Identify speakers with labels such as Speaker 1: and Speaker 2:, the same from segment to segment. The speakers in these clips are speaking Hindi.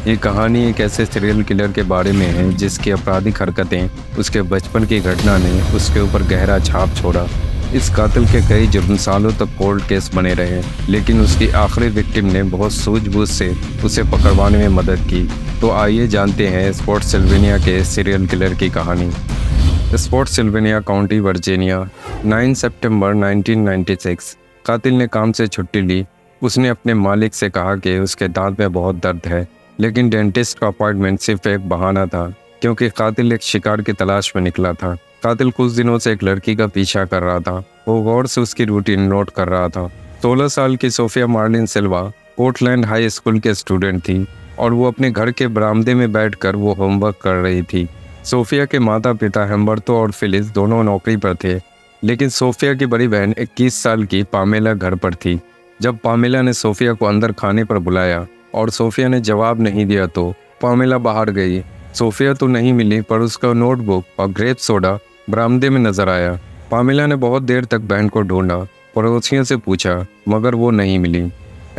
Speaker 1: ये कहानी एक ऐसे सीरियल किलर के बारे में है जिसकी आपराधिक हरकतें, उसके बचपन की घटना ने उसके ऊपर गहरा छाप छोड़ा। इस कातिल के कई जुर्म सालों तक कोल्ड केस बने रहे, लेकिन उसकी आखिरी विक्टिम ने बहुत सूझबूझ से उसे पकड़वाने में मदद की। तो आइए जानते हैं स्पॉट्सविल्वेनिया के सीरियल किलर की कहानी। स्पॉट्सविल्वेनिया काउंटी, वर्जीनिया, 9 सितंबर 1996। कातिल ने काम से छुट्टी ली। उसने अपने मालिक से कहा कि उसके दांत में बहुत दर्द है, लेकिन डेंटिस्ट का अपॉइंटमेंट सिर्फ एक बहाना था, क्योंकि कातिल एक शिकार की तलाश में निकला था। कातिल कुछ दिनों से एक लड़की का पीछा कर रहा था। वो गौर से उसकी रूटीन नोट कर रहा था। 16 साल की सोफिया मार्लिन सिल्वा पोर्टलैंड हाई स्कूल के स्टूडेंट थी और वो अपने घर के बरामदे में बैठकर वो होमवर्क कर रही थी। सोफिया के माता पिता हेम्बर्तो और फिलिस दोनों नौकरी पर थे, लेकिन सोफिया की बड़ी बहन 21 साल की पामेला घर पर थी। जब पामेला ने सोफिया को अंदर खाने पर बुलाया और सोफिया ने जवाब नहीं दिया तो पामेला बाहर गई। सोफिया तो नहीं मिली, पर उसका नोटबुक और ग्रेप सोडा बरामदे में नजर आया। पामेला ने बहुत देर तक बहन को ढूंढा, पड़ोसियों से पूछा, मगर वो नहीं मिली।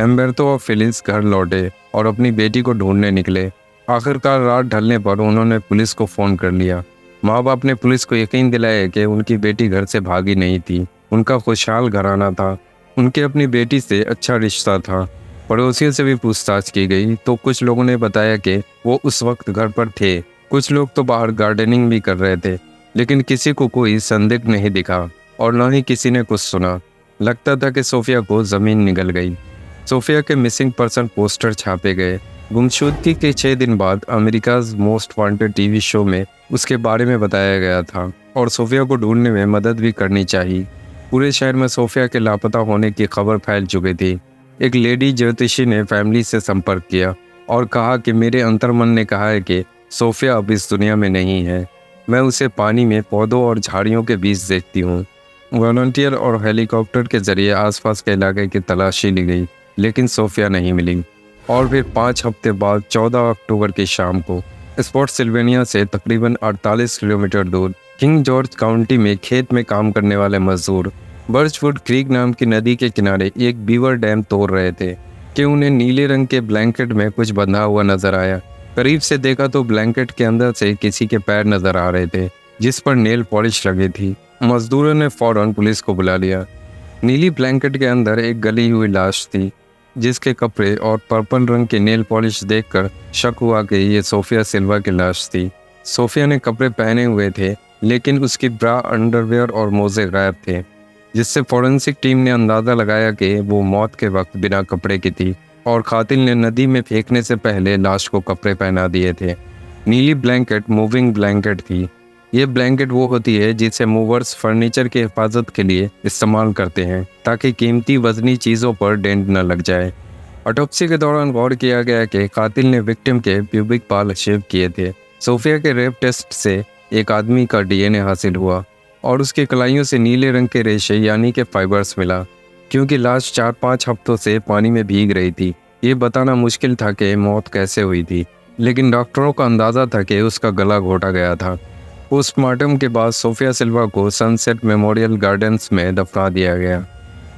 Speaker 1: हेम्बर्तो और फिलिस घर लौटे और अपनी बेटी को ढूंढने निकले। आखिरकार रात ढलने पर उन्होंने पुलिस को फ़ोन कर लिया। माँ बाप ने पुलिस को यकीन दिलाया कि उनकी बेटी घर से भागी नहीं थी। उनका खुशहाल घराना था, उनके अपनी बेटी से अच्छा रिश्ता था। पड़ोसियों से भी पूछताछ की गई तो कुछ लोगों ने बताया कि वो उस वक्त घर पर थे। कुछ लोग तो बाहर गार्डनिंग भी कर रहे थे, लेकिन किसी को कोई संदिग्ध नहीं दिखा और न ही किसी ने कुछ सुना। लगता था कि सोफिया को ज़मीन निगल गई। सोफिया के मिसिंग पर्सन पोस्टर छापे गए। गुमशुदगी के 6 दिन बाद America's most wanted TV show में उसके बारे में बताया गया था और सोफिया को ढूंढने में मदद भी करनी चाहिए। पूरे शहर में सोफिया के लापता होने की खबर फैल चुकी थी। एक लेडी ज्योतिषी ने फैमिली से संपर्क किया और कहा कि मेरे अंतर्मन ने कहा है कि सोफिया अब इस दुनिया में नहीं है। मैं उसे पानी में पौधों और झाड़ियों के बीच देखती हूँ। वॉलंटियर और हेलीकॉप्टर के जरिए आसपास के इलाके की तलाशी ली गई, लेकिन सोफिया नहीं मिली। और फिर 5 हफ्ते बाद 14 अक्टूबर की शाम को स्पॉट्सविल्वेनिया से तकरीबन 48 किलोमीटर दूर किंग जॉर्ज काउंटी में खेत में काम करने वाले मजदूर बर्चवुड क्रीक नाम की नदी के किनारे एक बीवर डैम तोड़ रहे थे कि उन्हें नीले रंग के ब्लैंकेट में कुछ बंधा हुआ नजर आया। करीब से देखा तो ब्लैंकेट के अंदर से किसी के पैर नजर आ रहे थे, जिस पर नेल पॉलिश लगी थी। मजदूरों ने फौरन पुलिस को बुला लिया। नीली ब्लैंकेट के अंदर एक गली हुई लाश थी, जिसके कपड़े और पर्पल रंग के नेल पॉलिश देखकर शक हुआ कि ये सोफिया सिल्वा की लाश थी। सोफिया ने कपड़े पहने हुए थे, लेकिन उसकी ब्रा, अंडरवेयर और मोजे गायब थे, जिससे फॉरेंसिक टीम ने अंदाज़ा लगाया कि वो मौत के वक्त बिना कपड़े की थी और कातिल ने नदी में फेंकने से पहले लाश को कपड़े पहना दिए थे। नीली ब्लैंकेट मूविंग ब्लैंकेट थी। ये ब्लैंकेट वो होती है जिसे मूवर्स फर्नीचर की हिफाजत के लिए इस्तेमाल करते हैं, ताकि कीमती वजनी चीज़ों पर डेंट न लग जाए। ऑटोप्सी के दौरान गौर किया गया कि कातिल ने विक्टिम के प्यूबिक बाल शेव किए थे। सोफिया के रेप टेस्ट से एक आदमी का डीएनए हासिल हुआ और उसकी कलाइयों से नीले रंग के रेशे यानी कि फाइबर्स मिला। क्योंकि लाश 4-5 हफ्तों से पानी में भीग रही थी, ये बताना मुश्किल था कि मौत कैसे हुई थी, लेकिन डॉक्टरों का अंदाज़ा था कि उसका गला घोटा गया था। पोस्टमार्टम के बाद सोफिया सिल्वा को सनसेट मेमोरियल गार्डन्स में दफना दिया गया।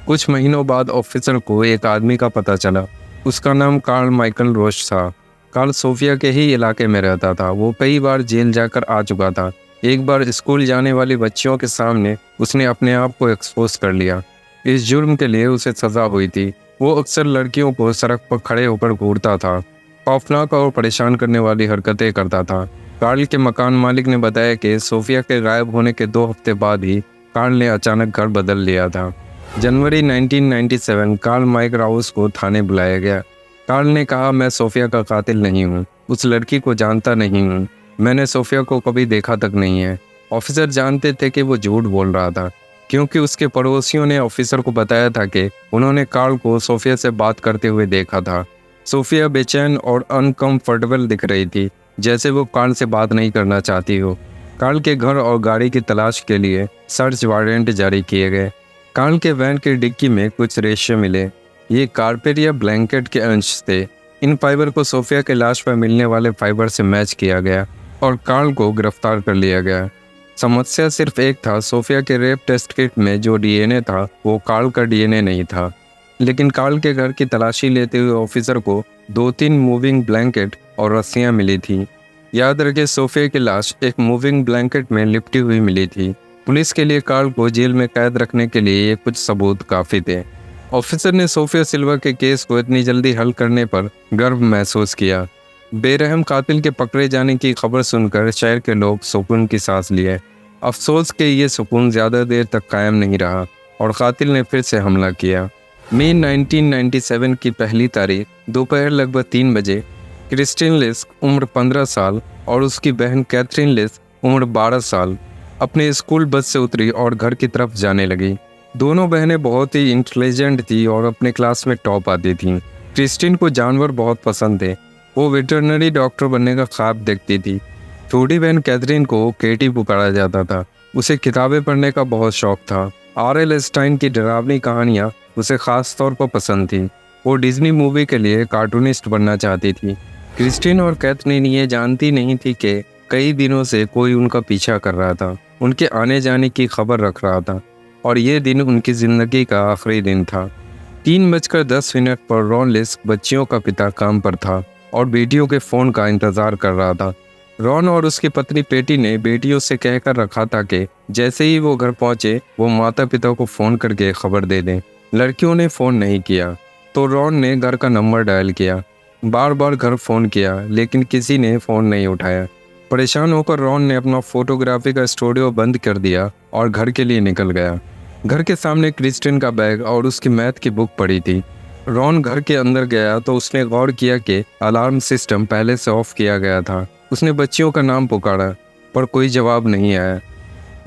Speaker 1: कुछ महीनों बाद ऑफिसर को एक आदमी का पता चला। उसका नाम कार्ल माइकल रोच था। कार्ल सोफिया के ही इलाके में रहता था। वो कई बार जेल जाकर आ चुका था। एक बार स्कूल जाने वाली बच्चियों के सामने उसने अपने आप को एक्सपोज कर लिया। इस जुर्म के लिए उसे सजा हुई थी। वो अक्सर लड़कियों को सड़क पर खड़े होकर घूरता था, खौफनाक और परेशान करने वाली हरकतें करता था। कार्ल के मकान मालिक ने बताया कि सोफिया के गायब होने के 2 हफ्ते बाद ही कार्ल ने अचानक घर बदल लिया था। जनवरी 1997 कार्ल माइक राउस को थाने बुलाया गया। कार्ल ने कहा, मैं सोफिया का कातिल नहीं हूँ, उस लड़की को जानता नहीं हूँ, मैंने सोफिया को कभी देखा तक नहीं है। ऑफिसर जानते थे कि वो झूठ बोल रहा था, क्योंकि उसके पड़ोसियों ने ऑफिसर को बताया था कि उन्होंने कार्ल को सोफिया से बात करते हुए देखा था। सोफिया बेचैन और अनकंफर्टेबल दिख रही थी, जैसे वो कार्ल से बात नहीं करना चाहती हो। कार्ल के घर और गाड़ी की तलाश के लिए सर्च वारंट जारी किए गए। कार्ल के वैन की डिक्की में कुछ रेशे मिले। ये कारपेट या ब्लैंकेट के अंश थे। इन फाइबर को सोफिया के लाश पर मिलने वाले फाइबर से मैच किया गया और कार्ल को गिरफ्तार कर लिया गया। समस्या सिर्फ एक था, सोफिया के रेप टेस्ट किट में जो डीएनए था वो कार्ल का डीएनए नहीं था। लेकिन कार्ल के घर की तलाशी लेते हुए ऑफिसर को 2-3 मूविंग ब्लैंकेट और रस्सियां मिली थी। याद रखे, सोफिया की लाश एक मूविंग ब्लैंकेट में लिपटी हुई मिली थी। पुलिस के लिए कार्ल को जेल में कैद रखने के लिए ये कुछ सबूत काफ़ी थे। ऑफिसर ने सोफिया सिल्वा के केस को इतनी जल्दी हल करने पर गर्व महसूस किया। बेरहम कातिल के पकड़े जाने की खबर सुनकर शहर के लोग सुकून की सांस लिए। अफसोस के ये सुकून ज़्यादा देर तक कायम नहीं रहा और कातिल ने फिर से हमला किया। मई 1997 की पहली तारीख दोपहर लगभग 3 बजे क्रिस्टीन लिस्क उम्र 15 साल और उसकी बहन कैथरीन लिस्क उम्र 12 साल अपने स्कूल बस से उतरी और घर की तरफ जाने लगी। दोनों बहनें बहुत ही इंटेलिजेंट थी और अपने क्लास में टॉप आती थीं। क्रिस्टीन को जानवर बहुत पसंद थे। वो वेटरनरी डॉक्टर बनने का ख्वाब देखती थी। छोटी बहन कैथरीन को केटी पुकारा जाता था। उसे किताबें पढ़ने का बहुत शौक था। R.L. स्टाइन की डरावनी कहानियाँ उसे खास तौर पर पसंद थी। वो डिज्नी मूवी के लिए कार्टूनिस्ट बनना चाहती थी। क्रिस्टीन और कैथरीन ये जानती नहीं थी कि कई दिनों से कोई उनका पीछा कर रहा था, उनके आने जाने की खबर रख रहा था और ये दिन उनकी ज़िंदगी का आखिरी दिन था। 3:10 पर रॉन लिस्क बच्चियों का पिता काम पर था और बेटियों के फ़ोन का इंतज़ार कर रहा था। रॉन और उसकी पत्नी पेटी ने बेटियों से कहकर रखा था कि जैसे ही वो घर पहुंचे वो माता पिता को फ़ोन करके खबर दे दें। लड़कियों ने फ़ोन नहीं किया तो रॉन ने घर का नंबर डायल किया। बार बार घर फ़ोन किया लेकिन किसी ने फ़ोन नहीं उठाया। परेशान होकर रॉन ने अपना फोटोग्राफी का स्टूडियो बंद कर दिया और घर के लिए निकल गया। घर के सामने क्रिस्टीन का बैग और उसकी मैथ की बुक पड़ी थी। रॉन घर के अंदर गया तो उसने गौर किया कि अलार्म सिस्टम पहले से ऑफ किया गया था। उसने बच्चियों का नाम पुकारा पर कोई जवाब नहीं आया।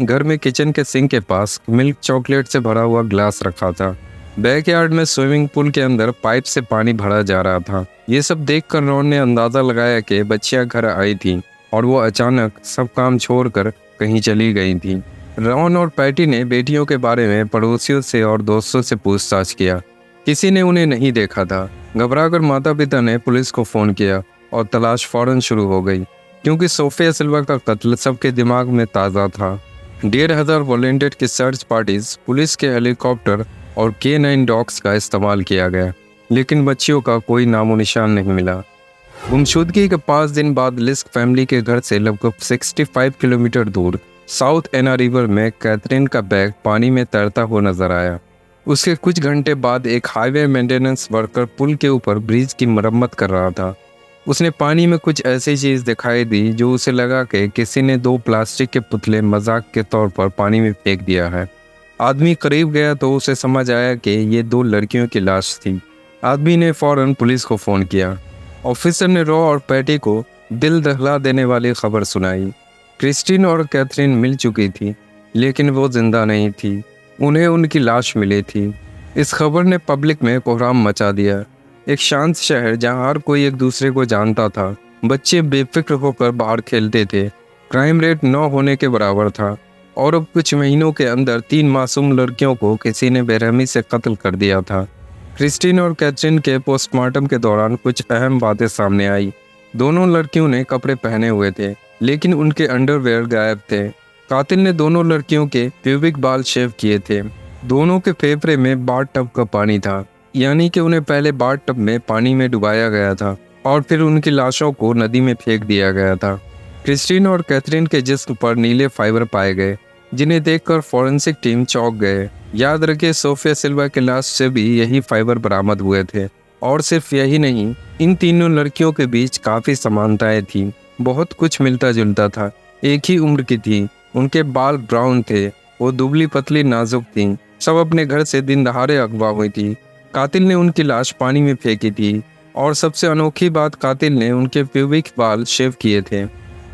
Speaker 1: घर में किचन के सिंक के पास मिल्क चॉकलेट से भरा हुआ ग्लास रखा था। बैकयार्ड में स्विमिंग पूल के अंदर पाइप से पानी भरा जा रहा था। ये सब देखकर रॉन ने अंदाज़ा लगाया कि बच्चियां घर आई थीं और वो अचानक सब काम छोड़कर कहीं चली गई थीं। रॉन और पैटी ने बेटियों के बारे में पड़ोसियों से और दोस्तों से पूछताछ किया। किसी ने उन्हें नहीं देखा था। घबराकर माता पिता ने पुलिस को फ़ोन किया और तलाश फौरन शुरू हो गई क्योंकि सोफिया सिल्वा का कत्ल सबके दिमाग में ताज़ा था। 1,500 वॉलंटियर की सर्च पार्टीज, पुलिस के हेलीकॉप्टर और K9 डॉग्स का इस्तेमाल किया गया लेकिन बच्चियों का कोई नामो निशान नहीं मिला। गुमशुदगी के 5 दिन बाद लिस्क फैमिली के घर से लगभग 65 किलोमीटर दूर साउथ एना रिवर में कैथरीन का बैग पानी में तैरता हुआ नजर आया। उसके कुछ घंटे बाद एक हाईवे मेंटेनेंस वर्कर पुल के ऊपर ब्रिज की मरम्मत कर रहा था। उसने पानी में कुछ ऐसी चीज़ दिखाई दी जो उसे लगा कि किसी ने 2 प्लास्टिक के पुतले मजाक के तौर पर पानी में फेंक दिया है। आदमी करीब गया तो उसे समझ आया कि ये 2 लड़कियों की लाश थी। आदमी ने फौरन पुलिस को फ़ोन किया। ऑफिसर ने रॉ और पैटी को दिल दहला देने वाली खबर सुनाई। क्रिस्टीन और कैथरीन मिल चुकी थी लेकिन वो जिंदा नहीं थी। उन्हें उनकी लाश मिली थी। इस खबर ने पब्लिक में कोहराम मचा दिया। एक शांत शहर जहां हर कोई एक दूसरे को जानता था। बच्चे बेफिक्र होकर बाहर खेलते थे। क्राइम रेट 9 होने के बराबर था और अब कुछ महीनों के अंदर 3 मासूम लड़कियों को किसी ने बेरहमी से कत्ल कर दिया था। क्रिस्टीन और कैथरीन के पोस्टमार्टम के दौरान कुछ अहम बातें सामने आई। दोनों लड़कियों ने कपड़े पहने हुए थे लेकिन उनके अंडरवेयर गायब थे। कातिल ने दोनों लड़कियों के प्यूबिक बाल शेव किए थे। दोनों के फेफड़े में बाथ टब का पानी था, यानी कि उन्हें पहले बाथ टब में पानी में डुबाया गया था और फिर उनकी लाशों को नदी में फेंक दिया गया था। क्रिस्टीन और कैथरीन के जिस्म पर नीले फाइबर पाए गए जिन्हें देखकर फॉरेंसिक टीम चौंक गए। याद रखे, सोफिया सिल्वा के लाश से भी यही फाइबर बरामद हुए थे। और सिर्फ यही नहीं, इन तीनों लड़कियों के बीच काफ़ी समानताएं थीं। बहुत कुछ मिलता जुलता था। एक ही उम्र की थी, उनके बाल ब्राउन थे, वो दुबली पतली नाजुक थीं। सब अपने घर से दिन दहाड़े अगवा हुई थी। कातिल ने उनकी लाश पानी में फेंकी थी और सबसे अनोखी बात, कातिल ने उनके प्यूबिक बाल शेव किए थे।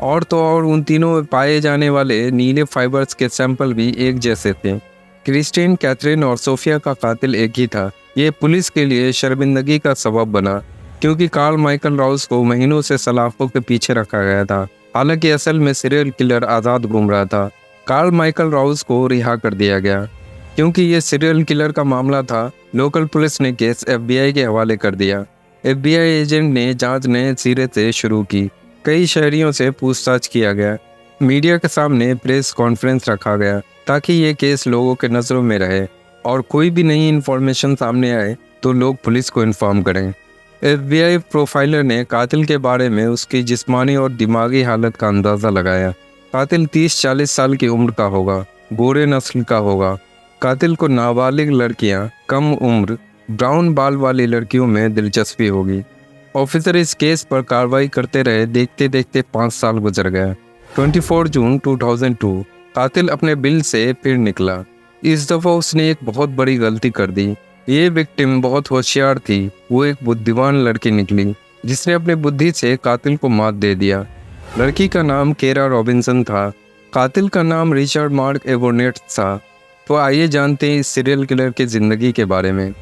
Speaker 1: और तो और उन तीनों में पाए जाने वाले नीले फाइबर्स के सैंपल भी एक जैसे थे। क्रिस्टीन, कैथरीन और सोफिया का कातिल एक ही था। ये पुलिस के लिए शर्मिंदगी का सबब बना क्योंकि कार्ल माइकल राउस को महीनों से सलाखों के पीछे रखा गया था। हालांकि असल में सीरियल किलर आज़ाद घूम रहा था। कार्ल माइकल राउस को रिहा कर दिया गया क्योंकि ये सीरियल किलर का मामला था। लोकल पुलिस ने केस FBI के हवाले कर दिया। FBI एजेंट ने जांच नए सिरे से शुरू की। कई शहरियों से पूछताछ किया गया। मीडिया के सामने प्रेस कॉन्फ्रेंस रखा गया ताकि ये केस लोगों के नज़रों में रहे और कोई भी नई इन्फॉर्मेशन सामने आए तो लोग पुलिस को इन्फॉर्म करें। FBI प्रोफाइलर ने कातिल के बारे में उसकी जिस्मानी और दिमागी हालत का अंदाज़ा लगाया। कातिल 30-40 साल की उम्र का होगा, गोरे नस्ल का होगा। कातिल को नाबालिग लड़कियां, कम उम्र, ब्राउन बाल वाली लड़कियों में दिलचस्पी होगी। ऑफिसर इस केस पर कार्रवाई करते रहे, देखते देखते 5 साल गुजर गया। 24 जून 2002 कातिल अपने बिल से फिर निकला। इस दफ़ा उसने एक बहुत बड़ी गलती कर दी। ये विक्टिम बहुत होशियार थी। वो एक बुद्धिमान लड़की निकली जिसने अपनी बुद्धि से कातिल को मात दे दिया। लड़की का नाम केरा रॉबिन्सन था। कातिल का नाम रिचर्ड मार्क एवोनेट था। तो आइए जानते हैं इस सीरियल किलर की ज़िंदगी के बारे में।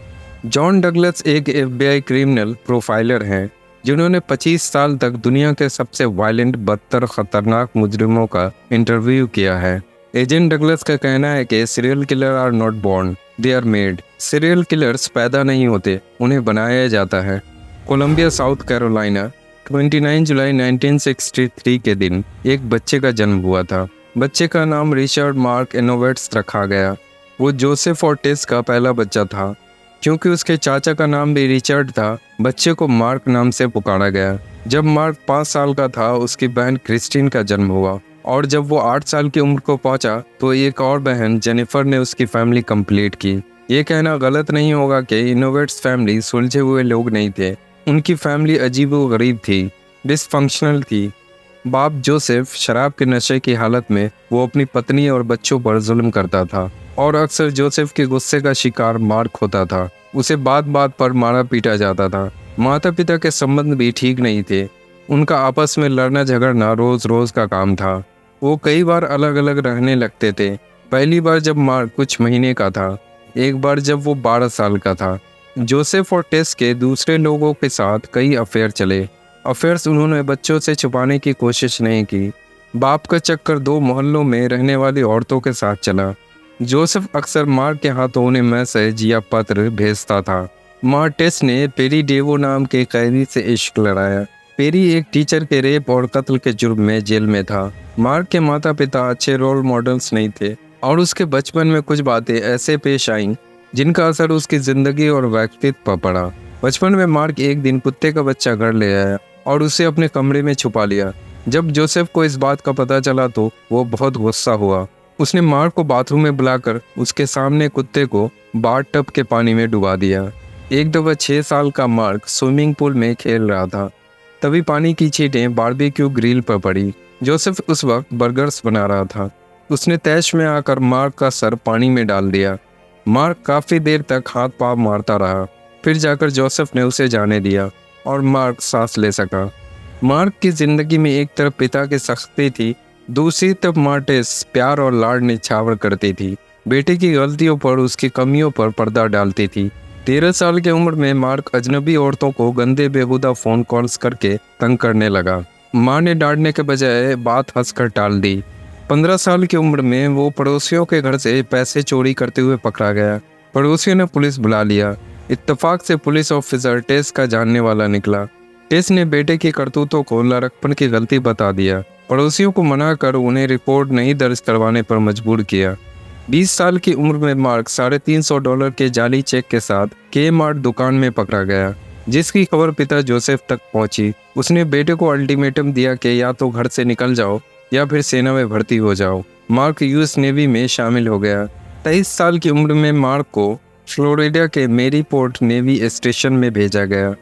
Speaker 1: जॉन डगलस एक FBI क्रिमिनल प्रोफाइलर हैं जिन्होंने 25 साल तक दुनिया के सबसे वायलेंट, बदतर, खतरनाक मुजरिमों का इंटरव्यू किया है। एजेंट डगलस का कहना है कि serial killer are not born, they are made. Serial killers पैदा नहीं होते, उन्हें बनाया जाता है। कोलंबिया, साउथ कैरोलिना, 29 जुलाई 1963 के दिन एक बच्चे का जन्म हुआ था। बच्चे का नाम रिचर्ड मार्क एनोवेट्स रखा गया। वो जोसेफ और टेस का पहला बच्चा था। क्योंकि उसके चाचा का नाम भी रिचर्ड था, बच्चे को मार्क नाम से पुकारा गया। जब मार्क 5 साल का था, उसकी बहन क्रिस्टीन का जन्म हुआ और जब वो 8 साल की उम्र को पहुंचा तो एक और बहन जेनिफर ने उसकी फैमिली कंप्लीट की। ये कहना गलत नहीं होगा कि इनोवेट्स फैमिली सुलझे हुए लोग नहीं थे। उनकी फैमिली अजीब व गरीब थी, डिसफंक्शनल थी। बाप जोसेफ शराब के नशे की हालत में वो अपनी पत्नी और बच्चों पर जुल्म करता था और अक्सर जोसेफ के गुस्से का शिकार मार्क होता था। उसे बात बात पर मारा पीटा जाता था। माता पिता के संबंध भी ठीक नहीं थे। उनका आपस में लड़ना झगड़ना रोज रोज का काम था। वो कई बार अलग अलग रहने लगते थे। पहली बार जब मार्क कुछ महीने का था, एक बार जब वो 12 साल का था। जोसेफ और टेस के दूसरे लोगों के साथ कई अफेयर चले। अफेयर्स उन्होंने बच्चों से छुपाने की कोशिश नहीं की। बाप का चक्कर 2 मोहल्लों में रहने वाली औरतों के साथ चला। जोसेफ अक्सर मार्क के हाथों उन्हें मैसेज या पत्र भेजता था। माँ टेस ने पेरी डेवो नाम के कैदी से इश्क लड़ाया। पेरी एक टीचर के रेप और कत्ल के जुर्म में जेल में था। मार्क के माता पिता अच्छे रोल मॉडल्स नहीं थे और उसके बचपन में कुछ बातें ऐसे पेश आईं जिनका असर उसकी जिंदगी और व्यक्तित्व पर पड़ा। बचपन में मार्क एक दिन कुत्ते का बच्चा घर ले आया और उसे अपने कमरे में छुपा लिया। जब जोसेफ को इस बात का पता चला तो वो बहुत गुस्सा हुआ। उसने मार्क को बाथरूम में बुलाकर उसके सामने कुत्ते को बाथटब के पानी में डुबा दिया। एक दफा 6 साल का मार्क स्विमिंग पूल में खेल रहा था, तभी पानी की छींटें बारबेक्यू ग्रिल पर पड़ी। जोसेफ उस वक्त बर्गर्स बना रहा था। उसने तैश में आकर मार्क का सर पानी में डाल दिया। मार्क काफ़ी देर तक हाथ पाँव मारता रहा, फिर जाकर जोसेफ ने उसे जाने दिया और मार्क सांस ले सका। मार्क की ज़िंदगी में एक तरफ पिता की सख्ती थी, दूसरी तरफ मार्टेस प्यार और लाड निछावर करती थी। बेटे की गलतियों पर, उसकी कमियों पर पर्दा डालती थी। 13 साल की उम्र में मार्क अजनबी औरतों को गंदे बेहुदा फ़ोन कॉल्स करके तंग करने लगा। माँ ने डांटने के बजाय बात हंसकर टाल दी। 15 साल की उम्र में वो पड़ोसियों के घर से पैसे चोरी करते हुए पकड़ा गया। पड़ोसियों ने पुलिस बुला लिया। इत्तेफाक से पुलिस ऑफिसर टेस का जानने वाला निकला। टेस ने बेटे की करतूतों को लड़कपन की गलती बता दिया। पड़ोसियों को मना कर उन्हें रिपोर्ट नहीं दर्ज करवाने पर मजबूर किया। 20 साल की उम्र में मार्क $350 के जाली चेक के साथ के-मार्ट दुकान में पकड़ा गया, जिसकी खबर पिता जोसेफ तक पहुंची। उसने बेटे को अल्टीमेटम दिया कि या तो घर से निकल जाओ या फिर सेना में भर्ती हो जाओ। मार्क यूएस नेवी में शामिल हो गया। 23 साल की उम्र में मार्क को फ्लोरिडा के मेरीपोर्ट नेवी स्टेशन में भेजा गया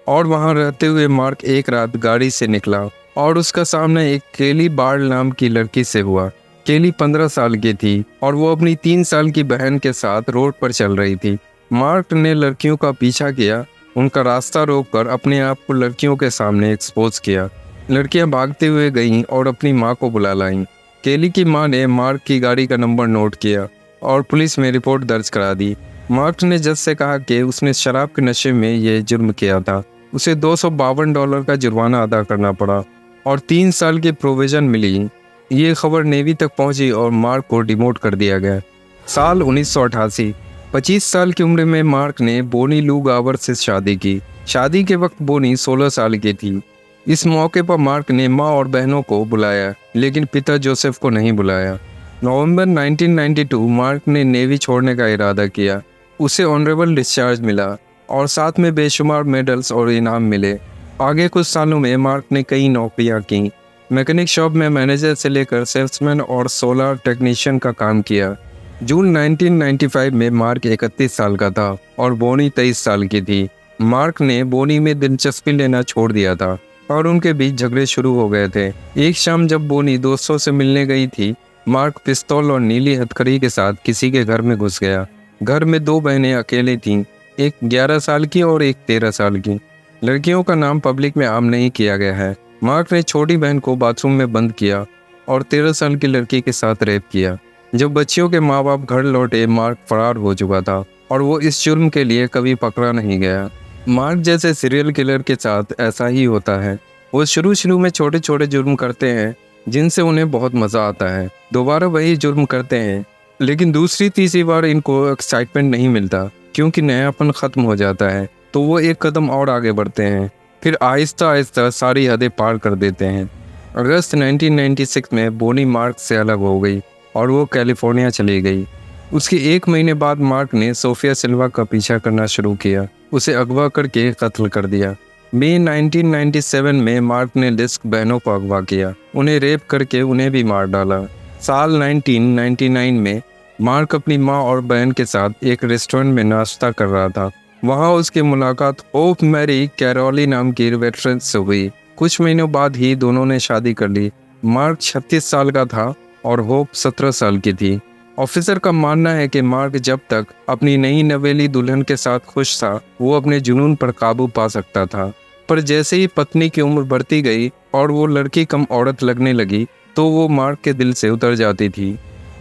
Speaker 1: और वहां रहते हुए मार्क एक रात गाड़ी से निकला और उसका सामना एक केली बार्ड नाम की लड़की से हुआ। केली 15 साल की थी और वो अपनी 3 साल की बहन के साथ रोड पर चल रही थी। मार्क ने लड़कियों का पीछा किया, उनका रास्ता रोककर अपने आप को लड़कियों के सामने एक्सपोज किया। लड़कियां भागते हुए गईं और अपनी माँ को बुला लाईं। केली की माँ ने मार्क की गाड़ी का नंबर नोट किया और पुलिस में रिपोर्ट दर्ज करा दी। मार्क ने जज से कहा कि उसने शराब के नशे में ये जुर्म किया था। उसे $252 का जुर्माना अदा करना पड़ा और 3 साल की प्रोविजन मिली। ये खबर नेवी तक पहुंची और मार्क को डिमोट कर दिया गया। साल 1988। 25 साल की उम्र में मार्क ने बोनी लू गावर से शादी की। शादी के वक्त बोनी 16 साल की थी। इस मौके पर मार्क ने माँ और बहनों को बुलाया, लेकिन पिता जोसेफ को नहीं बुलाया। नवंबर 1992 मार्क ने नेवी छोड़ने का इरादा किया। उसे ऑनरेबल डिस्चार्ज मिला और साथ में बेशुमार मेडल्स और इनाम मिले। आगे कुछ सालों में मार्क ने कई नौकरियां की। मैकेनिक शॉप में मैनेजर से लेकर सेल्समैन और सोलर टेक्नीशियन का काम किया। जून 1995 में मार्क 31 साल का था और बोनी 23 साल की थी। मार्क ने बोनी में दिलचस्पी लेना छोड़ दिया था और उनके बीच झगड़े शुरू हो गए थे। एक शाम जब बोनी दोस्तों से मिलने गई थी, मार्क पिस्तौल और नीली हथकड़ी के साथ किसी के घर में घुस गया। घर में दो बहनें अकेली थीं, एक 11 साल की और एक 13 साल की। लड़कियों का नाम पब्लिक में आम नहीं किया गया है। मार्क ने छोटी बहन को बाथरूम में बंद किया और 13 साल की लड़की के साथ रेप किया। जब बच्चियों के माँ बाप घर लौटे, मार्क फरार हो चुका था और वो इस जुर्म के लिए कभी पकड़ा नहीं गया। मार्क जैसे सीरियल किलर के साथ ऐसा ही होता है। वो शुरू में छोटे छोटे जुर्म करते हैं जिनसे उन्हें बहुत मज़ा आता है। दोबारा वही जुर्म करते हैं, लेकिन दूसरी तीसरी बार इनको एक्साइटमेंट नहीं मिलता क्योंकि नयापन ख़त्म हो जाता है, तो वो एक कदम और आगे बढ़ते हैं। फिर आहिस्ता आहिस्ता सारी हदें पार कर देते हैं। अगस्त 1996 में बोनी मार्क से अलग हो गई और वो कैलिफोर्निया चली गई। उसके एक महीने बाद मार्क ने सोफिया सिल्वा का पीछा करना शुरू किया, उसे अगवा करके कत्ल कर दिया। मई 1997 में मार्क ने लिस्क बहनों को अगवा किया, उन्हें रेप करके उन्हें भी मार डाला। साल 1999 में मार्क अपनी माँ और बहन के साथ एक रेस्टोरेंट में नाश्ता कर रहा था। वहाँ उसकी मुलाकात होप मैरी कैरोली नाम की वेटरन से हुई। कुछ महीनों बाद ही दोनों ने शादी कर ली। मार्क 36 साल का था और होप 17 साल की थी। ऑफिसर का मानना है कि मार्क जब तक अपनी नई नवेली दुल्हन के साथ खुश था, वो अपने जुनून पर काबू पा सकता था। पर जैसे ही पत्नी की उम्र बढ़ती गई और वो लड़की कम औरत लगने लगी, तो वो मार्क के दिल से उतर जाती थी।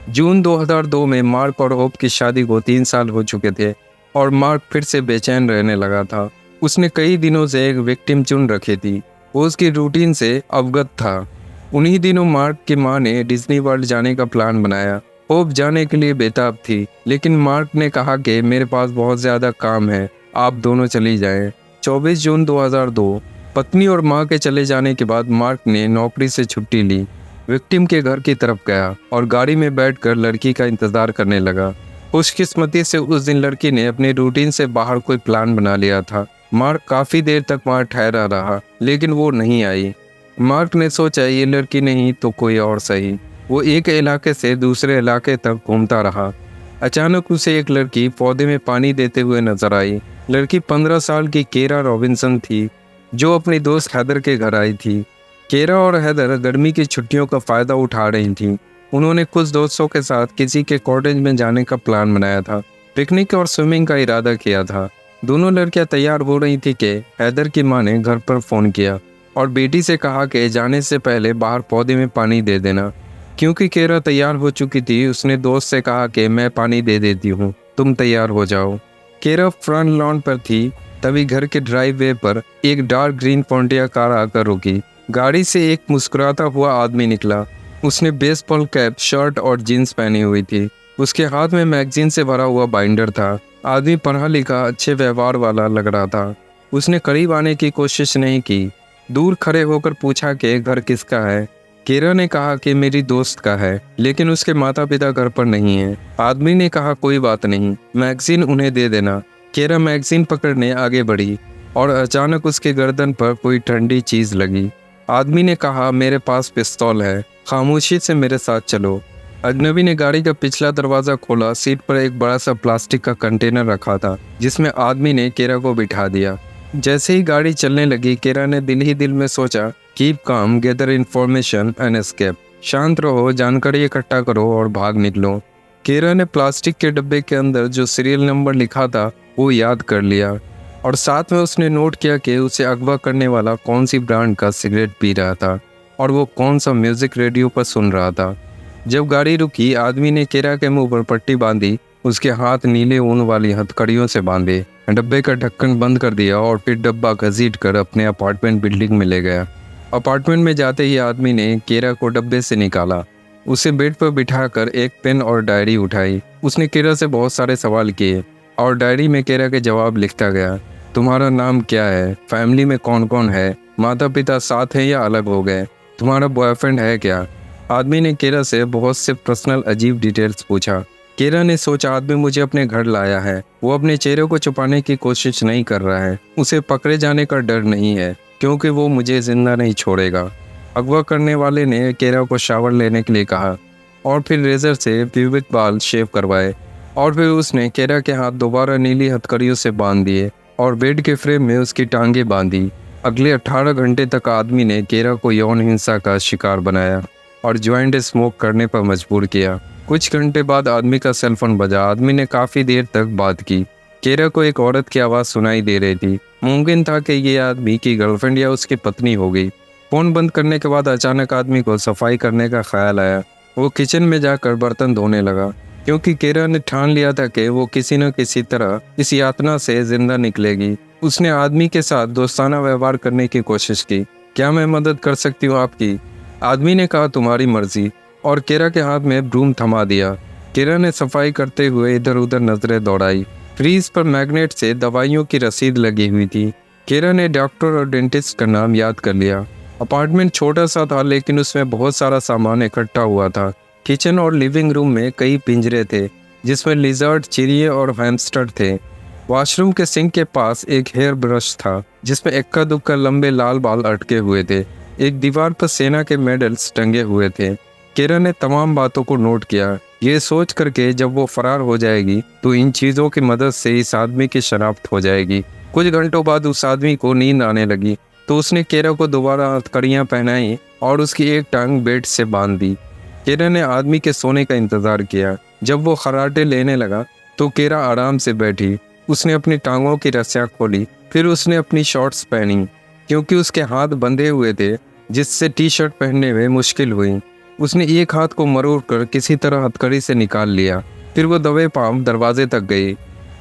Speaker 1: जून 2002 में मार्क और होप की शादी को 3 साल हो चुके थे और मार्क फिर से बेचैन रहने लगा था। उसने कई दिनों से एक विक्टिम चुन रखी थी। वो उसकी रूटीन से अवगत था। उन्हीं दिनों मार्क की माँ ने डिज्नी वर्ल्ड जाने का प्लान बनाया। होप जाने के लिए बेताब थी, लेकिन मार्क ने कहा कि मेरे पास बहुत ज़्यादा काम है, आप दोनों चली जाएं। 24 जून 2002 पत्नी और माँ के चले जाने के बाद मार्क ने नौकरी से छुट्टी ली, विक्टिम के घर की तरफ गया और गाड़ी में बैठकर लड़की का इंतज़ार करने लगा। खुशकिस्मती से उस दिन लड़की ने अपने रूटीन से बाहर कोई प्लान बना लिया था। मार्क काफ़ी देर तक वहाँ ठहरा रहा, लेकिन वो नहीं आई। मार्क ने सोचा ये लड़की नहीं तो कोई और सही। वो एक इलाके से दूसरे इलाके तक घूमता रहा। अचानक उसे एक लड़की पौधे में पानी देते हुए नजर आई। लड़की 15 साल की केरा रॉबिन्सन थी, जो अपनी दोस्त हैदर के घर आई थी। केरा और हैदर गर्मी की छुट्टियों का फ़ायदा उठा रही थीं। उन्होंने कुछ दोस्तों के साथ किसी के कॉटेज में जाने का प्लान बनाया था। पिकनिक और स्विमिंग का इरादा किया था। दोनों लड़कियां तैयार हो रही थी कि हैदर की माँ ने घर पर फ़ोन किया और बेटी से कहा कि जाने से पहले बाहर पौधे में पानी दे देना। क्योंकि केरा तैयार हो चुकी थी, उसने दोस्त से कहा कि मैं पानी दे देती हूँ, तुम तैयार हो जाओ। केरा फ्रंट लॉन पर थी, तभी घर के ड्राइववे पर एक डार्क ग्रीन पोंटिया कार आकर रुकी। गाड़ी से एक मुस्कुराता हुआ आदमी निकला। उसने बेसबॉल कैप, शर्ट और जीन्स पहनी हुई थी। उसके हाथ में मैगजीन से भरा हुआ बाइंडर था। आदमी पढ़ा लिखा, अच्छे व्यवहार वाला लग रहा था। उसने करीब आने की कोशिश नहीं की। दूर खड़े होकर पूछा कि घर किसका है। केरा ने कहा कि मेरी दोस्त का है, लेकिन उसके माता पिता घर पर नहीं हैं। आदमी ने कहा कोई बात नहीं, मैगजीन उन्हें दे देना। केरा मैगजीन पकड़ने आगे बढ़ी और अचानक उसके गर्दन पर कोई ठंडी चीज़ लगी। आदमी ने कहा मेरे पास पिस्तौल है, खामोशी से मेरे साथ चलो। अजनबी ने गाड़ी का पिछला दरवाज़ा खोला। सीट पर एक बड़ा सा प्लास्टिक का कंटेनर रखा था, जिसमें आदमी ने केरा को बिठा दिया। जैसे ही गाड़ी चलने लगी, केरा ने दिल ही दिल में सोचा, keep calm, gather information and escape. शांत रहो, जानकारी इकट्ठा करो और भाग निकलो। केरा ने प्लास्टिक के डब्बे के अंदर जो सीरियल नंबर लिखा था वो याद कर लिया और साथ में उसने नोट किया कि उसे अगवा करने वाला कौन सी ब्रांड का सिगरेट पी रहा था और वो कौन सा म्यूजिक रेडियो पर सुन रहा था। जब गाड़ी रुकी, आदमी ने केरा के मुंह पर पट्टी बांधी, उसके हाथ नीले ऊन वाली हथकड़ियों से बांधे, डब्बे का ढक्कन बंद कर दिया और फिर डब्बा घसीट कर अपने अपार्टमेंट बिल्डिंग में ले गया। अपार्टमेंट में जाते ही आदमी ने केरा को डब्बे से निकाला, उसे बेड पर बिठाकर एक पेन और डायरी उठाई। उसने केरा से बहुत सारे सवाल किए और डायरी में केरा के जवाब लिखता गया। तुम्हारा नाम क्या है? फैमिली में कौन कौन है? माता पिता साथ हैं या अलग हो गए? तुम्हारा बॉयफ्रेंड है क्या? आदमी ने केरा से बहुत से पर्सनल अजीब डिटेल्स पूछा। केरा ने सोचा आदमी मुझे अपने घर लाया है, वो अपने चेहरे को छुपाने की कोशिश नहीं कर रहा है। उसे पकड़े जाने का डर नहीं है क्योंकि वो मुझे जिंदा नहीं छोड़ेगा। अगवा करने वाले ने केरा को शावर लेने के लिए कहा और फिर रेजर से प्यूबिक बाल शेव करवाए और फिर उसने केरा के हाथ दोबारा नीली हथकड़ियों से बांध दिए और बेड के फ्रेम में उसकी टांगें बांधी। अगले 18 घंटे तक आदमी ने केरा को यौन हिंसा का शिकार बनाया और ज्वाइंट स्मोक करने पर मजबूर किया। कुछ घंटे बाद आदमी का सेल फोन बजा। आदमी ने काफी देर तक बात की। केरा को एक औरत की आवाज़ सुनाई दे रही थी। मुमकिन था कि ये आदमी की गर्लफ्रेंड या उसकी पत्नी हो गई। फोन बंद करने के बाद अचानक आदमी को सफाई करने का ख्याल आया। वो किचन में जाकर बर्तन धोने लगा क्योंकि केरा ने ठान लिया था कि वो किसी न किसी तरह इस यातना से जिंदा निकलेगी। उसने आदमी के साथ दोस्ताना व्यवहार करने की कोशिश की। क्या मैं मदद कर सकती हूँ आपकी? आदमी ने कहा, तुम्हारी मर्जी, और केरा के हाथ में ब्रूम थमा दिया। केरा ने सफाई करते हुए इधर उधर नजरें दौड़ाई। फ्रीज पर मैग्नेट से दवाइयों की रसीद लगी हुई थी। केरा ने डॉक्टर और डेंटिस्ट का नाम याद कर लिया। अपार्टमेंट छोटा सा था लेकिन उसमें बहुत सारा सामान इकट्ठा हुआ था। किचन और लिविंग रूम में कई पिंजरे थे जिसमें लिजर्ड, चिड़िए और हैमस्टर थे। वॉशरूम के सिंक के पास एक हेयर ब्रश था जिसमें इक्का दुक्का लंबे लाल बाल अटके हुए थे। एक दीवार पर सेना के मेडल्स टंगे हुए थे। केरा ने तमाम बातों को नोट किया, ये सोच करके जब वो फरार हो जाएगी तो इन चीज़ों की मदद से इस आदमी की शनाख्त हो जाएगी। कुछ घंटों बाद उस आदमी को नींद आने लगी तो उसने केरा को दोबारा हथकड़ियाँ पहनाई और उसकी एक टांग बेड से बांध दी। केरा ने आदमी के सोने का इंतजार किया। जब वो खर्राटे लेने लगा तो केरा आराम से बैठी। उसने अपनी टांगों की रस्सियाँ खोली, फिर उसने अपनी शॉर्ट्स पहनी क्योंकि उसके हाथ बंधे हुए थे जिससे टी शर्ट पहनने में मुश्किल हुई। उसने एक हाथ को मरोड़ कर किसी तरह हथकड़ी से निकाल लिया। फिर वो दबे पांव दरवाजे तक गई।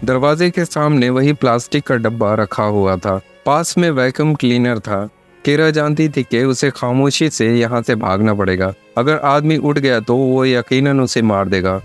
Speaker 1: दरवाजे के सामने वही प्लास्टिक का डब्बा रखा हुआ था। पास में वैक्यूम क्लीनर था। केरा जानती थी कि उसे खामोशी से यहाँ से भागना पड़ेगा। अगर आदमी उठ गया तो वो यकीनन उसे मार देगा।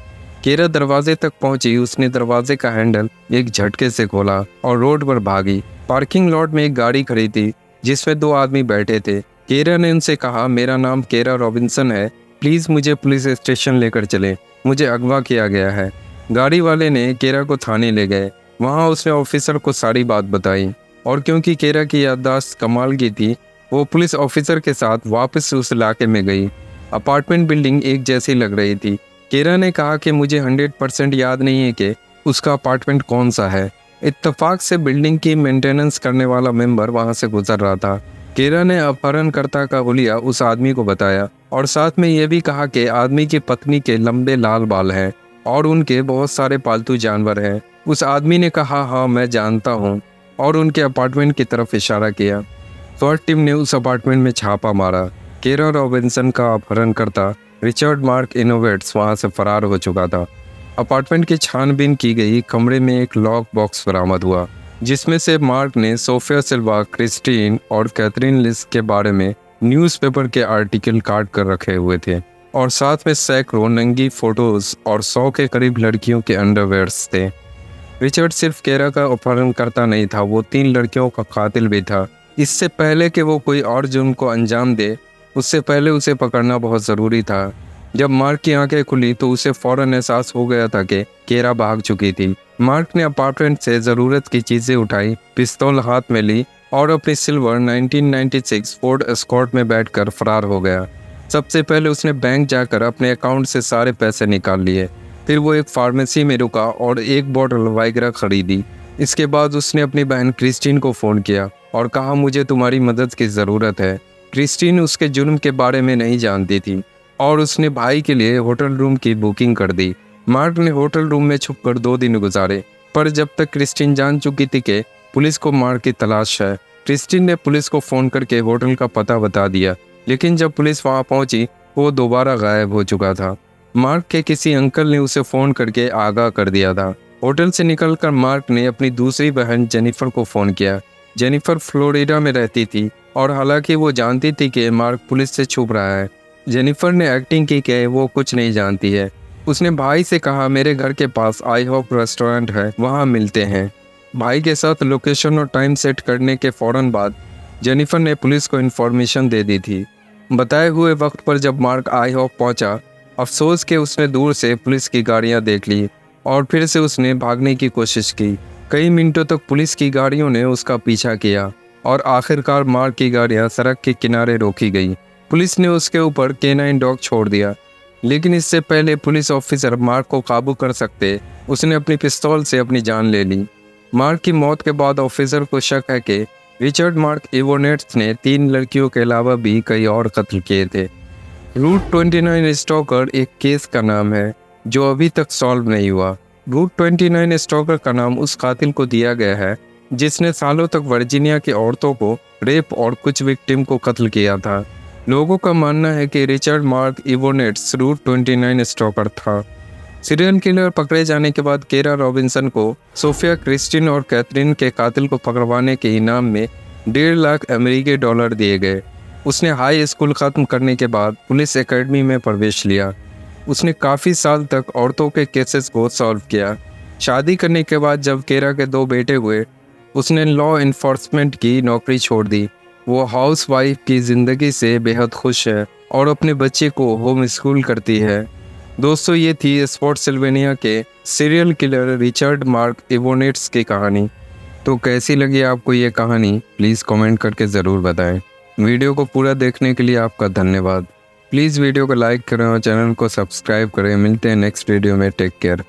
Speaker 1: केरा दरवाजे तक पहुंची। उसने दरवाजे का हैंडल एक झटके से खोला और रोड पर भागी। पार्किंग लॉट में एक गाड़ी खड़ी थी जिसमें 2 आदमी बैठे थे। केरा ने उनसे कहा, मेरा नाम केरा रॉबिन्सन है, प्लीज़ मुझे पुलिस स्टेशन लेकर चलें, मुझे अगवा किया गया है। गाड़ी वाले ने केरा को थाने ले गए। वहाँ उसने ऑफिसर को सारी बात बताई और क्योंकि केरा की याददाश्त कमाल की थी वो पुलिस ऑफिसर के साथ वापस उस इलाके में गई। अपार्टमेंट बिल्डिंग एक जैसी लग रही थी। केरा ने कहा कि मुझे 100% याद नहीं है कि उसका अपार्टमेंट कौन सा है। इत्तेफाक से बिल्डिंग की मेंटेनेंस करने वाला मेंबर वहाँ से गुजर रहा था। केरा ने अपहरणकर्ता का हुलिया उस आदमी को बताया और साथ में यह भी कहा कि आदमी की पत्नी के लंबे लाल बाल हैं और उनके बहुत सारे पालतू जानवर हैं। उस आदमी ने कहा, हाँ मैं जानता हूँ, और उनके अपार्टमेंट की तरफ इशारा किया। स्वाट टीम ने उस अपार्टमेंट में छापा मारा। केरा रॉबिन्सन का अपहरणकर्ता रिचर्ड मार्क इनोवेट्स वहां से फरार हो चुका था। अपार्टमेंट की छानबीन की गई। कमरे में एक लॉक बॉक्स बरामद हुआ जिसमें से मार्क ने सोफिया सिल्वा, क्रिस्टीन और कैथरीन लिस के बारे में न्यूज़पेपर के आर्टिकल काट कर रखे हुए थे और साथ में सैकड़ों नंगी फोटोज और 100 के करीब लड़कियों के अंडरवेयर्स थे। रिचर्ड सिर्फ केरा का अपहरणकर्ता नहीं था, वो 3 लड़कियों का कातिल भी था। इससे पहले कि वो कोई और जुर्म को अंजाम दे उससे पहले उसे पकड़ना बहुत ज़रूरी था। जब मार्क की आंखें खुली तो उसे फ़ौरन एहसास हो गया था कि केरा भाग चुकी थी। मार्क ने अपार्टमेंट से ज़रूरत की चीज़ें उठाई, पिस्तौल हाथ में ली और अपनी सिल्वर 1996 फोर्ड एस्कॉर्ट में बैठकर फरार हो गया। सबसे पहले उसने बैंक जाकर अपने अकाउंट से सारे पैसे निकाल लिए। फिर वो एक फार्मेसी में रुका और 1 बॉटल वाइग्रा खरीदी। इसके बाद उसने अपनी बहन क्रिस्टीन को फ़ोन किया और कहा, मुझे तुम्हारी मदद की ज़रूरत है। क्रिस्टीन उसके जुर्म के बारे में नहीं जानती थी और उसने भाई के लिए होटल रूम की बुकिंग कर दी। मार्क ने होटल रूम में छुपकर 2 दिन गुजारे, पर जब तक क्रिस्टीन जान चुकी थी कि पुलिस को मार्क की तलाश है। क्रिस्टीन ने पुलिस को फ़ोन करके होटल का पता बता दिया, लेकिन जब पुलिस वहां पहुंची वो दोबारा गायब हो चुका था। मार्क के किसी अंकल ने उसे फ़ोन करके आगाह कर दिया था। होटल से निकलकर मार्क ने अपनी दूसरी बहन जेनिफर को फ़ोन किया। जेनिफर फ्लोरिडा में रहती थी और हालांकि वो जानती थी कि मार्क पुलिस से छुप रहा है, जेनिफर ने एक्टिंग की कि वो कुछ नहीं जानती है। उसने भाई से कहा, मेरे घर के पास आई होप रेस्टोरेंट है, वहाँ मिलते हैं। भाई के साथ लोकेशन और टाइम सेट करने के फ़ौरन बाद जेनिफर ने पुलिस को इन्फॉर्मेशन दे दी थी। बताए हुए वक्त पर जब मार्क आई होप पहुँचा अफसोस कि उसने दूर से पुलिस की गाड़ियां देख ली और फिर से उसने भागने की कोशिश की। कई मिनटों तक पुलिस की गाड़ियों ने उसका पीछा किया और आखिरकार मार्क की गाड़ियां सड़क के किनारे रोकी गई। पुलिस ने उसके ऊपर कैनाइन डॉग छोड़ दिया, लेकिन इससे पहले पुलिस ऑफिसर मार्क को काबू कर सकते उसने अपनी पिस्तौल से अपनी जान ले ली। मार्क की मौत के बाद ऑफिसर को शक है कि रिचर्ड मार्क इवोनेट्स ने 3 लड़कियों के अलावा भी कई और कत्ल किए थे। रूट 29 स्टॉकर एक केस का नाम है जो अभी तक सॉल्व नहीं हुआ। रूट 29 स्टॉकर का नाम उस कातिल को दिया गया है जिसने सालों तक वर्जीनिया की औरतों को रेप और कुछ विक्टिम को कत्ल किया था। लोगों का मानना है कि रिचर्ड मार्क इवोनेट्स रूट 29 स्टॉकर था। सीरियल किलर पकड़े जाने के बाद केरा रॉबिन्सन को सोफिया क्रिस्टिन और कैथरीन के कातिल को पकड़वाने के इनाम में 1.5 लाख अमेरिकी डॉलर दिए गए। उसने हाई स्कूल खत्म करने के बाद पुलिस एकेडमी में प्रवेश लिया। उसने काफ़ी साल तक औरतों के केसेस को सॉल्व किया। शादी करने के बाद जब केरा के 2 बेटे हुए, उसने लॉ इन्फोर्समेंट की नौकरी छोड़ दी। वो हाउस वाइफ की ज़िंदगी से बेहद खुश है और अपने बच्चे को होम स्कूल करती है। दोस्तों, ये थी स्पॉट्सविलिया के सीरियल किलर रिचर्ड मार्क इवोनेट्स की कहानी। तो कैसी लगी आपको ये कहानी, प्लीज़ कमेंट करके ज़रूर बताएं। वीडियो को पूरा देखने के लिए आपका धन्यवाद। प्लीज़ वीडियो को लाइक करें और चैनल को सब्सक्राइब करें। मिलते हैं नेक्स्ट वीडियो में। Take care.